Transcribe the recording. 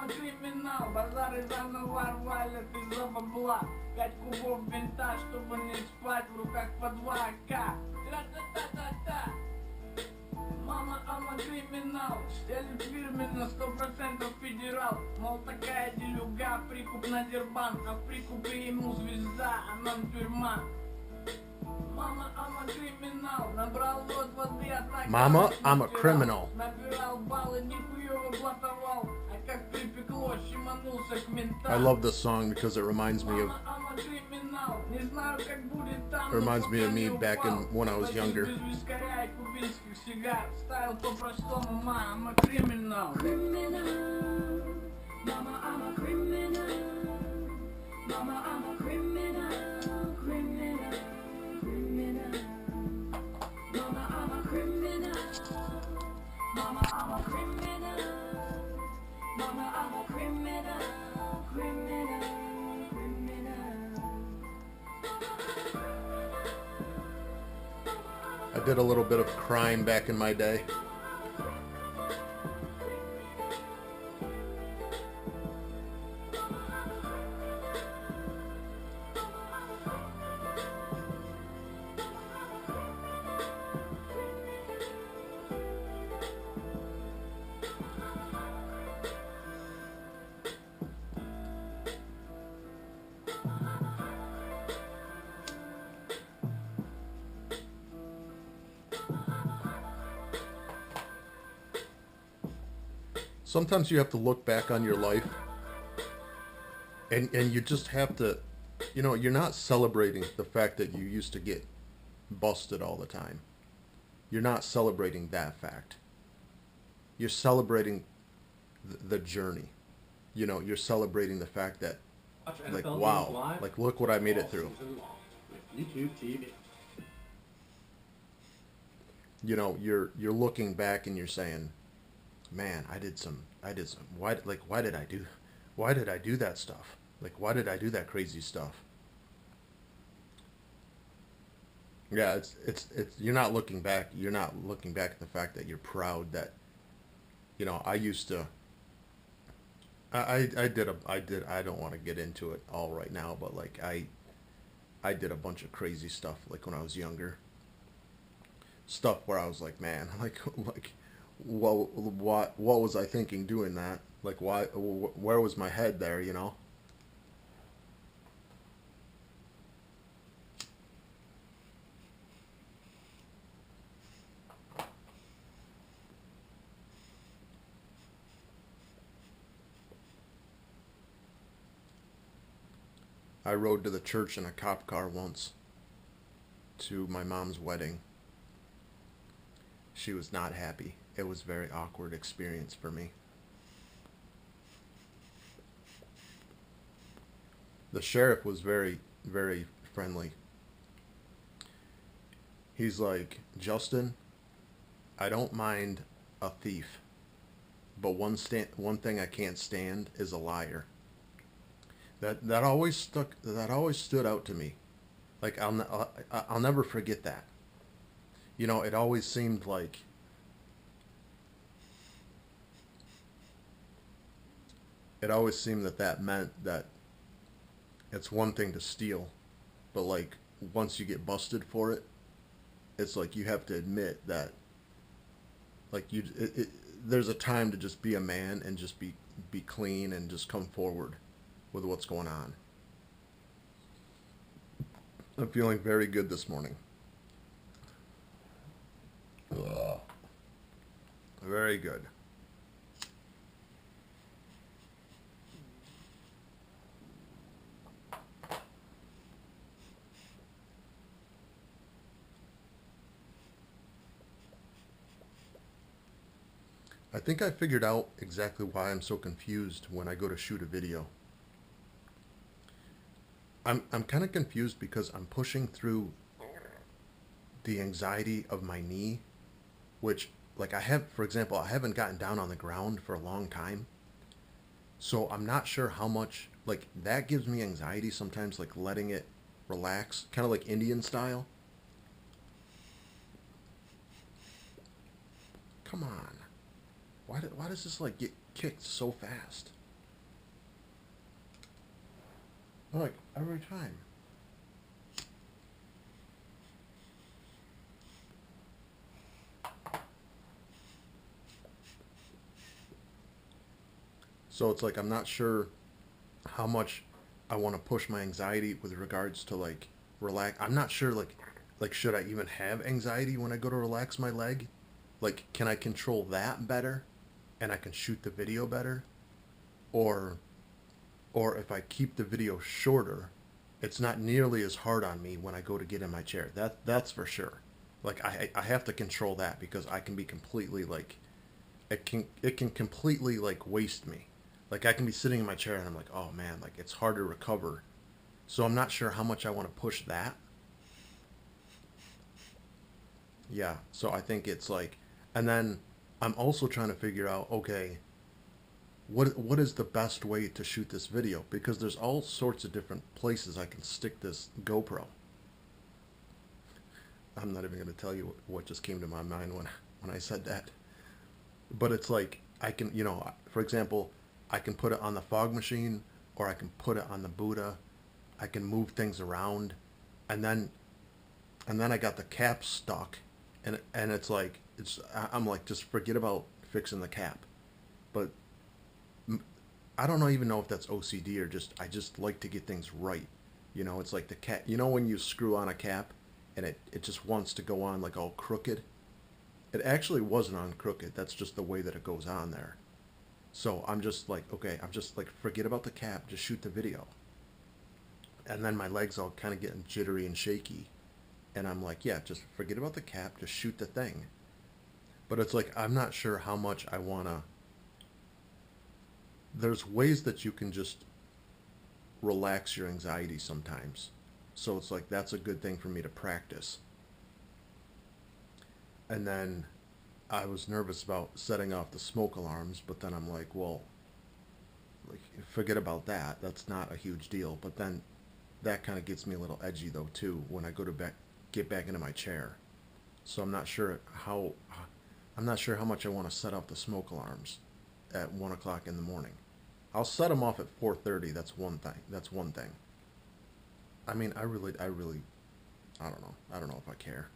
криминал, базары заново валят из-за бабла. 5 кубов винта, чтобы не спать, в руках по 2 АК. Тра-та-та-та-та. Мама, ама криминал, стелит фирменно, 100% федерал. Мол, такая делюга, прикуп на дербан, а в прикупе ему звезда, а нам тюрьма. Мама, ама криминал, набрал рот воды, однако... Mama, I'm a criminal. Набирал баллы, нихуёво блатовал, а как припекло, щеманулся к ментам. I love this song because it reminds me of... Мама, ама криминал, не знаю, как будет там, It reminds me of me back when I was younger. без вискаря и кубинских сигар, ставил по-простому, мама, криминал. Криминал, мама, ама криминал, мама, ама криминал, криминал. Mama, I'm a criminal. Mama, I'm a criminal. Mama, I'm a criminal. Criminal, criminal. I did a little bit of crime back in my day. Sometimes you have to look back on your life and you just have to, you know, you're not celebrating the fact that you used to get busted all the time. You're not celebrating that fact. You're celebrating the journey. You know, you're celebrating the fact that, like, wow, like, look what I made it through. YouTube TV. You know, you're looking back and you're saying, man, I did some, why did I do that stuff? Like, why did I do that crazy stuff? Yeah, it's you're not looking back at the fact that you're proud that, you know, I used to, I don't want to get into it all right now, but like I did a bunch of crazy stuff like when I was younger. Stuff where I was like, man, like what was I thinking doing that? Like, where was my head there, you know? I rode to the church in a cop car once to my mom's wedding. She was not happy. It was a very awkward experience for me. The sheriff was very, very friendly. He's like, Justin, I don't mind a thief, but one thing I can't stand is a liar. That always stood out to me. Like, I'll never forget that. You know, it always seemed like that meant that it's one thing to steal, but like once you get busted for it, it's like you have to admit that, like, there's a time to just be a man and just be clean and just come forward with what's going on. I'm feeling very good this morning. Ugh. Very good. I think I figured out exactly why I'm so confused when I go to shoot a video. I'm kind of confused because I'm pushing through the anxiety of my knee, which, like, for example, I haven't gotten down on the ground for a long time. So I'm not sure how much, like, that gives me anxiety sometimes, like letting it relax, kind of like Indian style. Come on. Why does this, like, get kicked so fast? Like, every time. So it's like I'm not sure how much I want to push my anxiety with regards to like relax. I'm not sure like should I even have anxiety when I go to relax my leg? Like can I control that better and I can shoot the video better? Or or if I keep the video shorter, it's not nearly as hard on me when I go to get in my chair. That's for sure. Like I have to control that because I can be completely like it can completely like waste me. Like I can be sitting in my chair and I'm like, oh man, like it's hard to recover. So I'm not sure how much I want to push that. Yeah. So I think it's like, and then I'm also trying to figure out, okay, what is the best way to shoot this video? Because there's all sorts of different places I can stick this GoPro. I'm not even going to tell you what just came to my mind when I said that. But it's like I can, for example, I can put it on the fog machine or I can put it on the Buddha. I can move things around, and then I got the cap stuck, and it's like I'm like just forget about fixing the cap, but I don't even know if that's OCD or just I just like to get things right. It's like the cap. When you screw on a cap, and it just wants to go on like all crooked. It actually wasn't on crooked. That's just the way that it goes on there. So I'm just like, okay, I'm just like, forget about the cap, just shoot the video. And then my legs all kind of getting jittery and shaky. And I'm like, yeah, just forget about the cap, just shoot the thing. But it's like, I'm not sure how much I want to. There's ways that you can just relax your anxiety sometimes. So it's like, that's a good thing for me to practice. And then I was nervous about setting off the smoke alarms, but then I'm like, well, like, forget about that. That's not a huge deal. But then that kind of gets me a little edgy though too when I go to get back into my chair. So I'm not sure how much I want to set off the smoke alarms at 1 o'clock in the morning. I'll set them off at 4:30. That's one thing. I mean, I don't know. I don't know if I care.